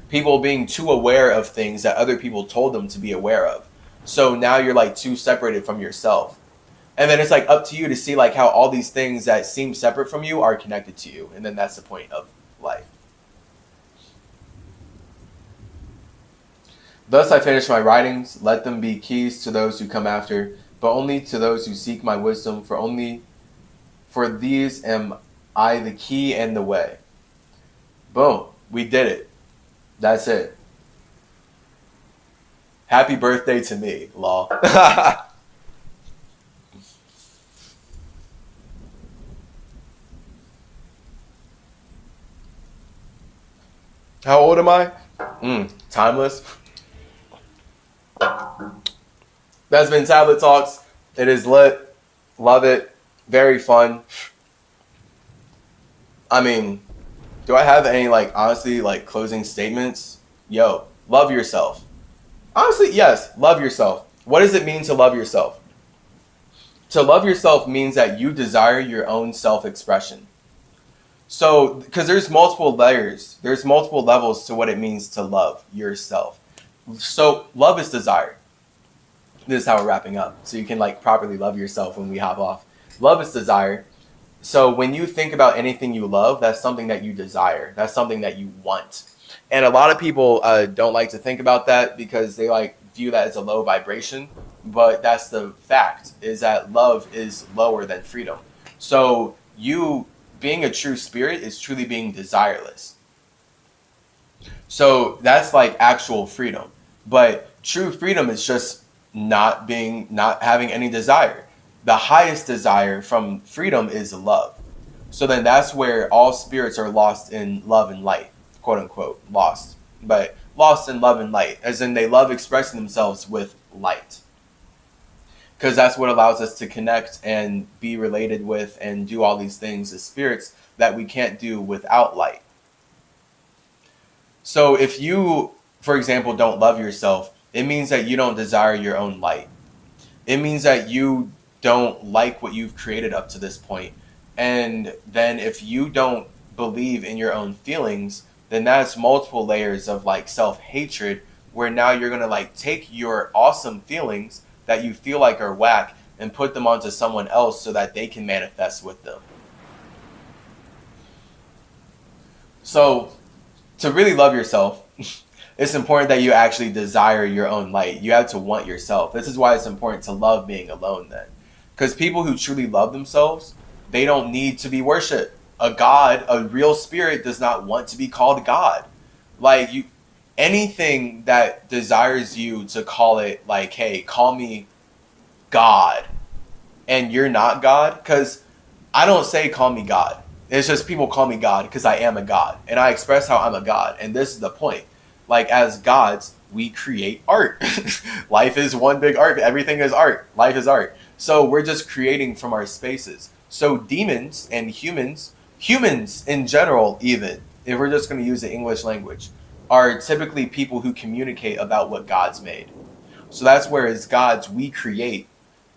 A: People being too aware of things that other people told them to be aware of. So now you're like too separated from yourself. And then it's like up to you to see like how all these things that seem separate from you are connected to you. And then that's the point of life. Thus I finish my writings, let them be keys to those who come after, but only to those who seek my wisdom, for only for these am I the key and the way. Boom. We did it. That's it. Happy birthday to me, lol. How old am I? Timeless. That's been Tablet Talks. It is lit. Love it. Very fun. I mean, do I have any, like, honestly, like, closing statements? Yo, love yourself. Honestly, yes, love yourself. What does it mean to love yourself? To love yourself means that you desire your own self-expression. So, because there's multiple layers, there's multiple levels to what it means to love yourself. So, love is desire. This is how we're wrapping up. So you can, like, properly love yourself when we hop off. Love is desire. So when you think about anything you love, that's something that you desire. That's something that you want. And a lot of people don't like to think about that because they like view that as a low vibration. But that's the fact, is that love is lower than freedom. So you being a true spirit is truly being desireless. So that's like actual freedom. But true freedom is just not having any desire. The highest desire from freedom is love. So then that's where all spirits are lost in love and light, quote unquote, lost. But lost in love and light, as in they love expressing themselves with light. Because that's what allows us to connect and be related with and do all these things as spirits that we can't do without light. So if you, for example, don't love yourself, it means that you don't desire your own light. It means that you don't like what you've created up to this point. And then if you don't believe in your own feelings, then that's multiple layers of like self-hatred, where now you're going to like take your awesome feelings that you feel like are whack and put them onto someone else so that they can manifest with them. So to really love yourself, it's important that you actually desire your own light. You have to want yourself. This is why it's important to love being alone then. Because people who truly love themselves, they don't need to be worshipped. A God, a real spirit, does not want to be called God. Like, anything that desires you to call it like, hey, call me God, and you're not God, because I don't say call me God. It's just people call me God because I am a God, and I express how I'm a God, and this is the point. Like, as gods, we create art. Life is one big art. Everything is art. Life is art. So we're just creating from our spaces. So demons and humans in general, even, if we're just going to use the English language, are typically people who communicate about what God's made. So that's where as gods, we create,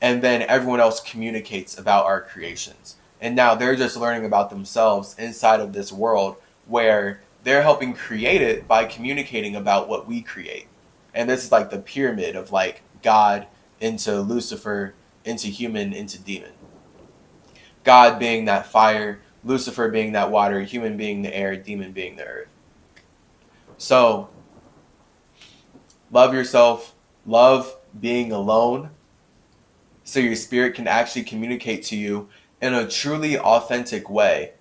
A: and then everyone else communicates about our creations. And now they're just learning about themselves inside of this world where they're helping create it by communicating about what we create. And this is like the pyramid of like God into Lucifer, into human, into demon. God being that fire, Lucifer being that water, human being the air, demon being the earth. So, love yourself, love being alone, so your spirit can actually communicate to you in a truly authentic way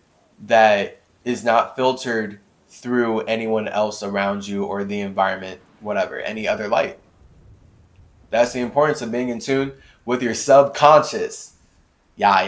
A: that is not filtered through anyone else around you or the environment, whatever, any other light. That's the importance of being in tune with your subconscious. Yeah.